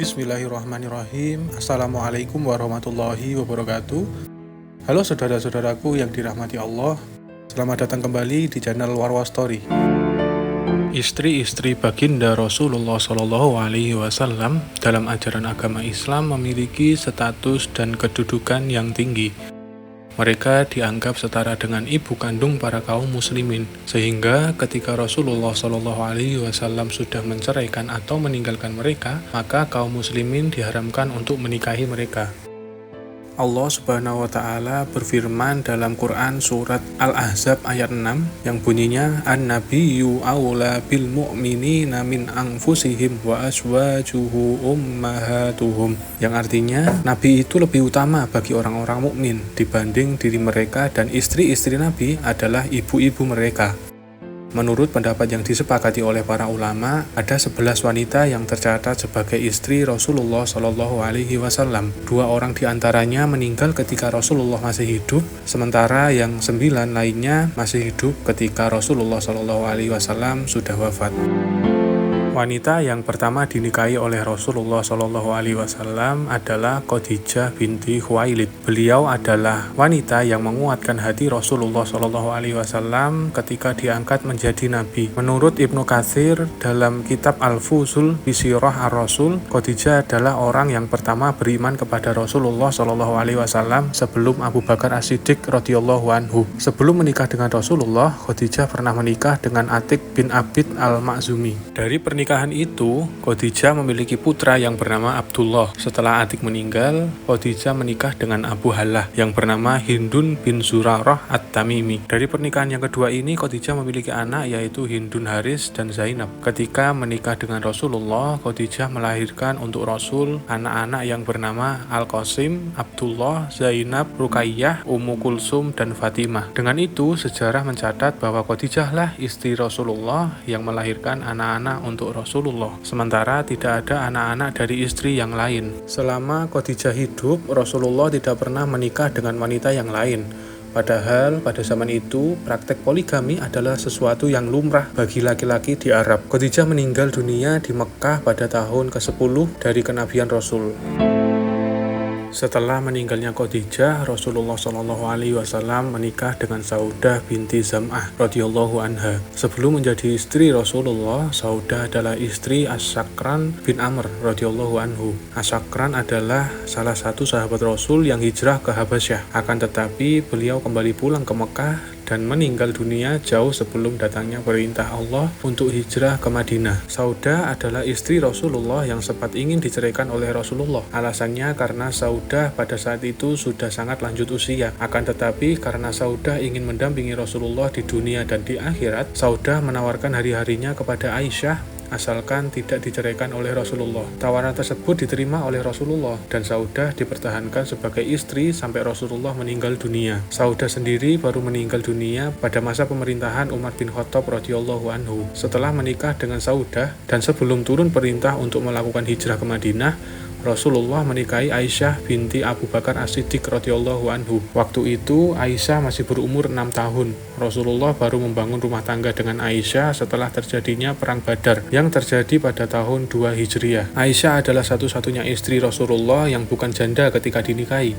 Bismillahirrahmanirrahim. Assalamualaikum warahmatullahi wabarakatuh. Halo saudara-saudaraku yang dirahmati Allah. Selamat datang kembali di channel Warwa Story. Istri-istri baginda Rasulullah Shallallahu Alaihi Wasallam dalam ajaran agama Islam memiliki status dan kedudukan yang tinggi. Mereka dianggap setara dengan ibu kandung para kaum muslimin, sehingga ketika Rasulullah Shallallahu Alaihi Wasallam sudah menceraikan atau meninggalkan mereka, maka kaum muslimin diharamkan untuk menikahi mereka. Allah Subhanahu wa Ta'ala berfirman dalam Quran surat Al-Ahzab ayat 6 yang bunyinya An-Nabiyyu awla bil mu'minina min anfusihim wa azwajuhu ummahatuhum, yang artinya Nabi itu lebih utama bagi orang-orang mukmin dibanding diri mereka, dan istri-istri Nabi adalah ibu-ibu mereka. Menurut pendapat yang disepakati oleh para ulama, ada 11 wanita yang tercatat sebagai istri Rasulullah Shallallahu Alaihi Wasallam. 2 orang diantaranya meninggal ketika Rasulullah masih hidup, sementara yang 9 lainnya masih hidup ketika Rasulullah Shallallahu Alaihi Wasallam sudah wafat. Wanita yang pertama dinikahi oleh Rasulullah Shallallahu Alaihi Wasallam adalah Khadijah binti Khuwailid. Beliau adalah wanita yang menguatkan hati Rasulullah Shallallahu Alaihi Wasallam ketika diangkat menjadi nabi. Menurut Ibnu Katsir dalam kitab Al-Fusul Bisirah Ar-Rasul, Khadijah adalah orang yang pertama beriman kepada Rasulullah Shallallahu Alaihi Wasallam sebelum Abu Bakar As-Siddiq radhiyallahu anhu. Sebelum menikah dengan Rasulullah, Khadijah pernah menikah dengan Atik bin Abid Al-Makhzumi. Dari pernikahan itu, Khadijah memiliki putra yang bernama Abdullah. Setelah Atik meninggal, Khadijah menikah dengan Abu Halah yang bernama Hindun bin Zurarah At-Tamimi. Dari pernikahan yang kedua ini, Khadijah memiliki anak yaitu Hindun Haris dan Zainab. Ketika menikah dengan Rasulullah, Khadijah melahirkan untuk Rasul anak-anak yang bernama Al-Qasim, Abdullah, Zainab, Ruqayyah, Ummu Kulsum, dan Fatimah. Dengan itu, sejarah mencatat bahwa Khadijah lah istri Rasulullah yang melahirkan anak-anak untuk Rasulullah, sementara tidak ada anak-anak dari istri yang lain. Selama Khadijah hidup, Rasulullah tidak pernah menikah dengan wanita yang lain. Padahal pada zaman itu, praktek poligami adalah sesuatu yang lumrah bagi laki-laki di Arab. Khadijah meninggal dunia di Mekkah pada tahun ke-10 dari kenabian Rasul. Setelah meninggalnya Khadijah, Rasulullah Shallallahu Alaihi Wasallam menikah dengan Saudah binti Zam'ah radhiyallahu anha. Sebelum menjadi istri Rasulullah, Saudah adalah istri As-Sakran bin Amr radhiyallahu anhu. As-Sakran adalah salah satu sahabat Rasul yang hijrah ke Habasyah. Akan tetapi, beliau kembali pulang ke Mekah dan meninggal dunia jauh sebelum datangnya perintah Allah untuk hijrah ke Madinah. Saudah adalah istri Rasulullah yang sempat ingin diceraikan oleh Rasulullah. Alasannya karena Saudah pada saat itu sudah sangat lanjut usia. Akan tetapi karena Saudah ingin mendampingi Rasulullah di dunia dan di akhirat, Saudah menawarkan hari-harinya kepada Aisyah asalkan tidak diceraikan oleh Rasulullah. Tawaran tersebut diterima oleh Rasulullah dan Saudah dipertahankan sebagai istri sampai Rasulullah meninggal dunia. Saudah sendiri baru meninggal dunia pada masa pemerintahan Umar bin Khattab radhiyallahu anhu. Setelah menikah dengan Saudah dan sebelum turun perintah untuk melakukan hijrah ke Madinah, Rasulullah menikahi Aisyah binti Abu Bakar As-Siddiq radhiyallahu anhu. Waktu itu Aisyah masih berumur 6 tahun. Rasulullah baru membangun rumah tangga dengan Aisyah setelah terjadinya perang Badar yang terjadi pada tahun 2 Hijriah. Aisyah adalah satu-satunya istri Rasulullah yang bukan janda ketika dinikahi.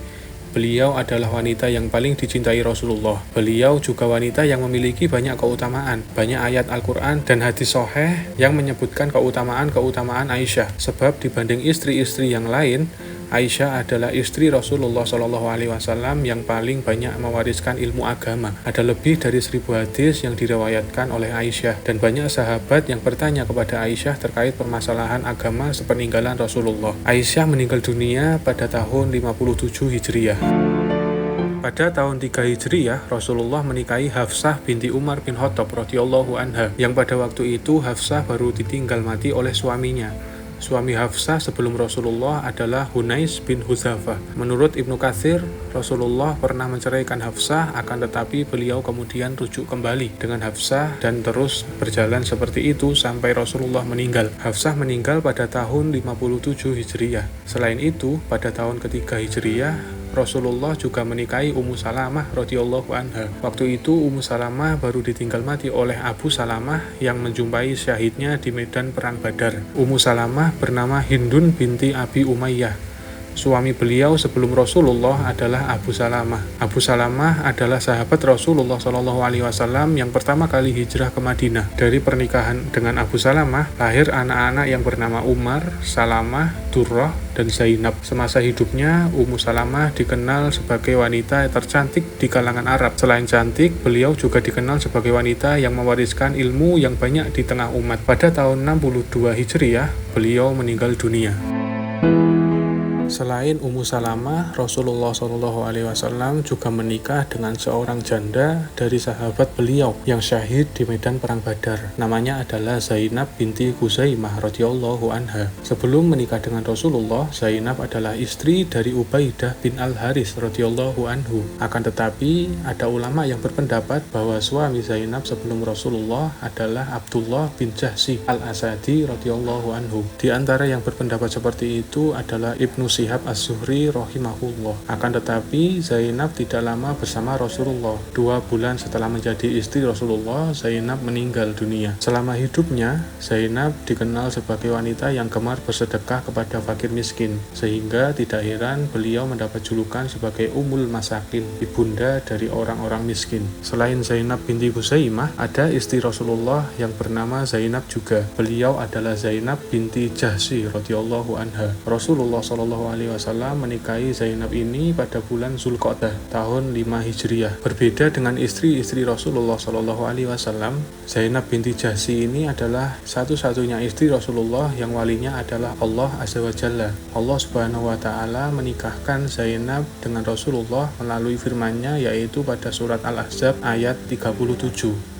Beliau adalah wanita yang paling dicintai Rasulullah. Beliau juga wanita yang memiliki banyak keutamaan, banyak ayat Al-Quran dan hadis sahih yang menyebutkan keutamaan-keutamaan Aisyah. Sebab dibanding istri-istri yang lain, Aisyah adalah istri Rasulullah Shallallahu Alaihi Wasallam yang paling banyak mewariskan ilmu agama. Ada lebih dari 1000 hadis yang diriwayatkan oleh Aisyah, dan banyak sahabat yang bertanya kepada Aisyah terkait permasalahan agama sepeninggalan Rasulullah. Aisyah meninggal dunia pada tahun 57 Hijriah. Pada tahun 3 Hijriah, Rasulullah menikahi Hafsah binti Umar bin Khattab radhiyallahu anha, yang pada waktu itu Hafsah baru ditinggal mati oleh suaminya. Suami Hafsah sebelum Rasulullah adalah Hunais bin Huzafah. Menurut Ibnu Katsir, Rasulullah pernah menceraikan Hafsah, akan tetapi beliau kemudian rujuk kembali dengan Hafsah dan terus berjalan seperti itu sampai Rasulullah meninggal. Hafsah meninggal pada tahun 57 Hijriah. Selain itu, pada tahun ketiga Hijriah, Rasulullah juga menikahi Ummu Salamah radhiyallahu anha. Waktu itu Ummu Salamah baru ditinggal mati oleh Abu Salamah yang menjumpai syahidnya di medan perang Badar. Ummu Salamah bernama Hindun binti Abi Umayyah. Suami beliau sebelum Rasulullah adalah Abu Salamah. Abu Salamah adalah sahabat Rasulullah SAW yang pertama kali hijrah ke Madinah. Dari pernikahan dengan Abu Salamah, lahir anak-anak yang bernama Umar, Salamah, Durrah, dan Zainab. Semasa hidupnya, Ummu Salamah dikenal sebagai wanita tercantik di kalangan Arab. Selain cantik, beliau juga dikenal sebagai wanita yang mewariskan ilmu yang banyak di tengah umat. Pada tahun 62 Hijriah, beliau meninggal dunia. Selain Ummu Salamah, Rasulullah SAW juga menikah dengan seorang janda dari sahabat beliau yang syahid di medan perang Badar. Namanya adalah Zainab binti Khuzaimah radhiyallahu anha. Sebelum menikah dengan Rasulullah, Zainab adalah istri dari Ubaidah bin Al-Haris radhiyallahu anhu. Akan tetapi, ada ulama yang berpendapat bahwa suami Zainab sebelum Rasulullah adalah Abdullah bin Jahsy Al-Asadi radhiyallahu anhu. Di antara yang berpendapat seperti itu adalah Ibnu Syihab Az-Zuhri rahimahullah. Akan tetapi Zainab tidak lama bersama Rasulullah. 2 bulan setelah menjadi istri Rasulullah, Zainab meninggal dunia. Selama hidupnya, Zainab dikenal sebagai wanita yang gemar bersedekah kepada fakir miskin, sehingga tidak heran beliau mendapat julukan sebagai Ummul Masakin, ibunda dari orang-orang miskin. Selain Zainab binti Khuzaimah, ada istri Rasulullah yang bernama Zainab juga. Beliau adalah Zainab binti Jahsy radhiyallahu anha. Rasulullah SAW menikahi Zainab ini pada bulan Zulqa'dah tahun 5 Hijriah. Berbeda dengan istri-istri Rasulullah SAW, Zainab binti Jahsy ini adalah satu-satunya istri Rasulullah yang walinya adalah Allah Azza wa Jalla. Allah Subhanahu wa Ta'ala menikahkan Zainab dengan Rasulullah melalui firman-Nya, yaitu pada surat Al-Ahzab ayat 37.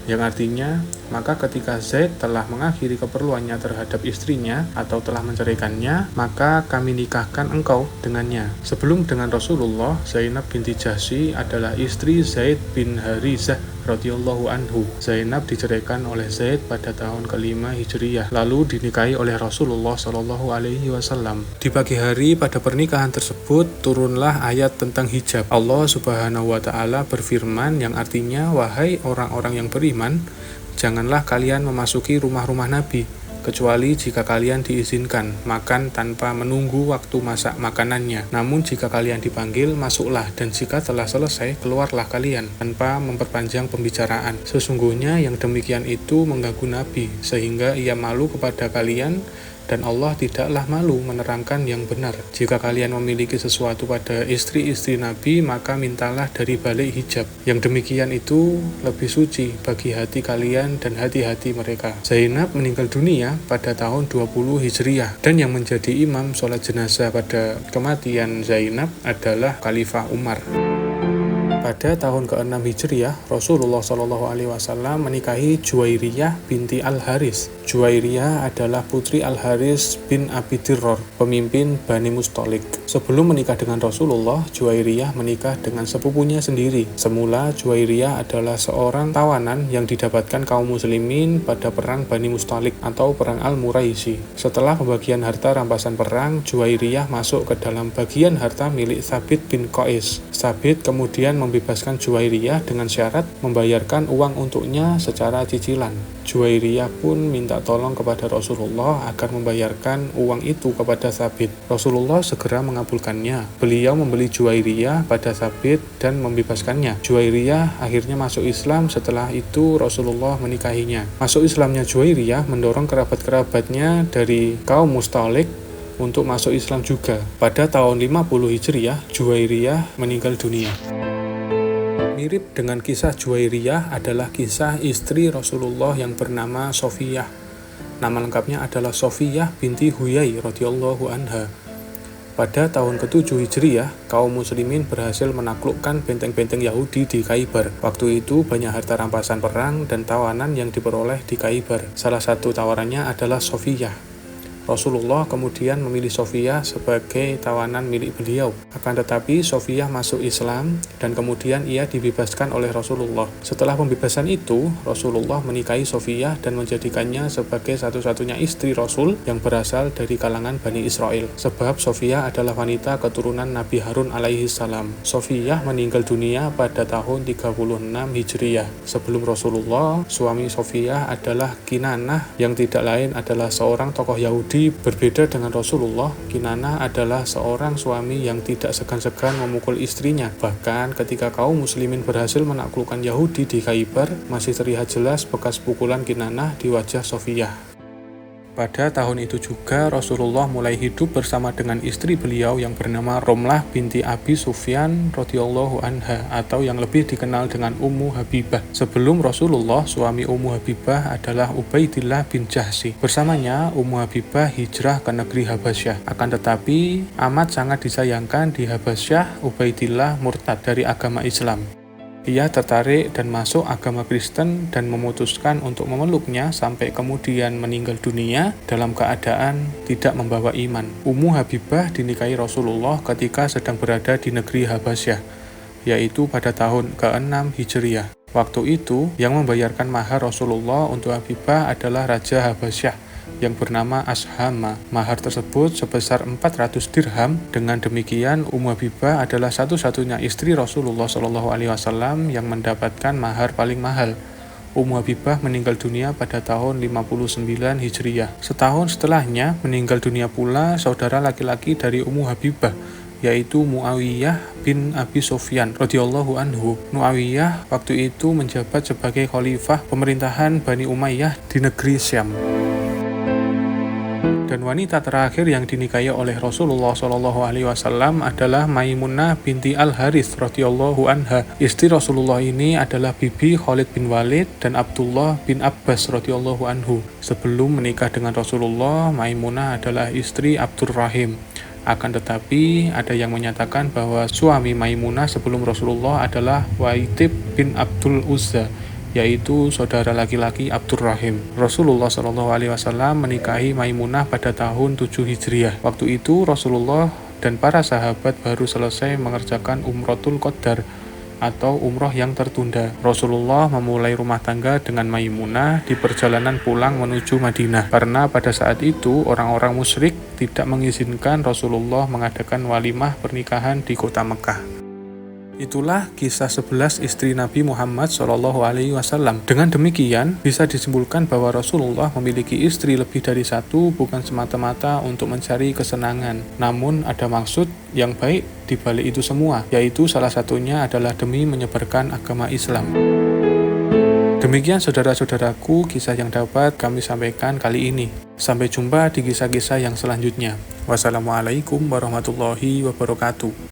Yang artinya, maka ketika Zaid telah mengakhiri keperluannya terhadap istrinya atau telah menceraikannya, maka kami nikahkan engkau dengannya. Sebelum dengan Rasulullah, Zainab binti Jahsy adalah istri Zaid bin Harizah radhiyallahu anhu. Zainab diceraikan oleh Zaid pada tahun ke-5 Hijriah, lalu dinikahi oleh Rasulullah SAW. Di pagi hari pada pernikahan tersebut turunlah ayat tentang hijab. Allah Subhanahu wa Ta'ala berfirman yang artinya, wahai orang-orang yang beriman, janganlah kalian memasuki rumah-rumah Nabi, kecuali jika kalian diizinkan makan tanpa menunggu waktu masak makanannya. Namun jika kalian dipanggil, masuklah, dan jika telah selesai, keluarlah kalian, tanpa memperpanjang pembicaraan. Sesungguhnya yang demikian itu mengganggu Nabi, sehingga ia malu kepada kalian, dan Allah tidaklah malu menerangkan yang benar. Jika kalian memiliki sesuatu pada istri-istri Nabi, maka mintalah dari balik hijab. Yang demikian itu lebih suci bagi hati kalian dan hati-hati mereka. Zainab meninggal dunia pada tahun 20 Hijriah, dan yang menjadi imam sholat jenazah pada kematian Zainab adalah Khalifah Umar. Pada tahun ke-6 Hijriah, Rasulullah SAW menikahi Juwairiyah binti Al-Haris. Juwairiyah adalah putri Al-Haris bin Abi Dirrar, pemimpin Bani Mustalik. Sebelum menikah dengan Rasulullah, Juwairiyah menikah dengan sepupunya sendiri. Semula, Juwairiyah adalah seorang tawanan yang didapatkan kaum muslimin pada perang Bani Mustalik atau perang Al-Muraisi. Setelah pembagian harta rampasan perang, Juwairiyah masuk ke dalam bagian harta milik Thabit bin Qais. Thabit kemudian membebaskan Juwairiyah dengan syarat membayarkan uang untuknya secara cicilan. Juwairiyah pun minta tolong kepada Rasulullah agar membayarkan uang itu kepada Thabit. Rasulullah segera mengabulkannya. Beliau membeli Juwairiyah pada Thabit dan membebaskannya. Juwairiyah akhirnya masuk Islam. Setelah itu Rasulullah menikahinya. Masuk Islamnya Juwairiyah mendorong kerabat-kerabatnya dari kaum Mustalik untuk masuk Islam juga. Pada tahun 50 Hijriah, Juwairiyah meninggal dunia. Mirip dengan kisah Juwairiyah adalah kisah istri Rasulullah yang bernama Sofiyah. Nama lengkapnya adalah Sofiyah binti Huyai radhiyallahu anha. Pada tahun ke-7 Hijriah, kaum muslimin berhasil menaklukkan benteng-benteng Yahudi di Khaybar. Waktu itu banyak harta rampasan perang dan tawanan yang diperoleh di Khaybar. Salah satu tawarannya adalah Sofiyah. Rasulullah kemudian memilih Sofiyah sebagai tawanan milik beliau. Akan tetapi Sofiyah masuk Islam dan kemudian ia dibebaskan oleh Rasulullah. Setelah pembebasan itu, Rasulullah menikahi Sofiyah dan menjadikannya sebagai satu-satunya istri Rasul yang berasal dari kalangan Bani Israel. Sebab Sofiyah adalah wanita keturunan Nabi Harun alaihi salam. Sofiyah meninggal dunia pada tahun 36 Hijriah. Sebelum Rasulullah, suami Sofiyah adalah Kinanah yang tidak lain adalah seorang tokoh Yahudi. Berbeda dengan Rasulullah, Kinanah adalah seorang suami yang tidak segan-segan memukul istrinya. Bahkan ketika kaum muslimin berhasil menaklukkan Yahudi di Khaybar, masih terlihat jelas bekas pukulan Kinanah di wajah Sofiyah. Pada tahun itu juga Rasulullah mulai hidup bersama dengan istri beliau yang bernama Romlah binti Abi Sufyan radhiyallahu anha atau yang lebih dikenal dengan Ummu Habibah. Sebelum Rasulullah, suami Ummu Habibah adalah Ubaidillah bin Jahsy. Bersamanya Ummu Habibah hijrah ke negeri Habasyah. Akan tetapi amat sangat disayangkan di Habasyah, Ubaidillah murtad dari agama Islam. Ia tertarik dan masuk agama Kristen dan memutuskan untuk memeluknya sampai kemudian meninggal dunia dalam keadaan tidak membawa iman. Ummu Habibah dinikahi Rasulullah ketika sedang berada di negeri Habasyah, yaitu pada tahun ke-6 Hijriah. Waktu itu, yang membayarkan mahar Rasulullah untuk Habibah adalah Raja Habasyah yang bernama Ashama. Mahar tersebut sebesar 400 dirham. Dengan demikian, Ummu Habibah adalah satu-satunya istri Rasulullah SAW yang mendapatkan mahar paling mahal. Ummu Habibah meninggal dunia pada tahun 59 Hijriah. Setahun setelahnya, meninggal dunia pula saudara laki-laki dari Ummu Habibah, yaitu Muawiyah bin Abi Sufyan radhiyallahu anhu. Muawiyah waktu itu menjabat sebagai khalifah pemerintahan Bani Umayyah di negeri Syam. Dan wanita terakhir yang dinikahi oleh Rasulullah SAW adalah Maimunah binti Al-Harith radhiyallahu anha. Istri Rasulullah ini adalah bibi Khalid bin Walid dan Abdullah bin Abbas radhiyallahu anhu. Sebelum menikah dengan Rasulullah, Maimunah adalah istri Abdurrahim. Akan tetapi ada yang menyatakan bahwa suami Maimunah sebelum Rasulullah adalah Waitib bin Abdul Uzza, yaitu saudara laki-laki Abdurrahim. Rasulullah SAW menikahi Maimunah pada tahun 7 Hijriah. Waktu itu Rasulullah dan para sahabat baru selesai mengerjakan Umratul Qadar atau umroh yang tertunda. Rasulullah memulai rumah tangga dengan Maimunah di perjalanan pulang menuju Madinah, karena pada saat itu orang-orang musyrik tidak mengizinkan Rasulullah mengadakan walimah pernikahan di kota Mekah. Itulah kisah 11 istri Nabi Muhammad SAW. Dengan demikian, bisa disimpulkan bahwa Rasulullah memiliki istri lebih dari satu bukan semata-mata untuk mencari kesenangan, namun ada maksud yang baik di balik itu semua, yaitu salah satunya adalah demi menyebarkan agama Islam. Demikian saudara-saudaraku kisah yang dapat kami sampaikan kali ini. Sampai jumpa di kisah-kisah yang selanjutnya. Wassalamualaikum warahmatullahi wabarakatuh.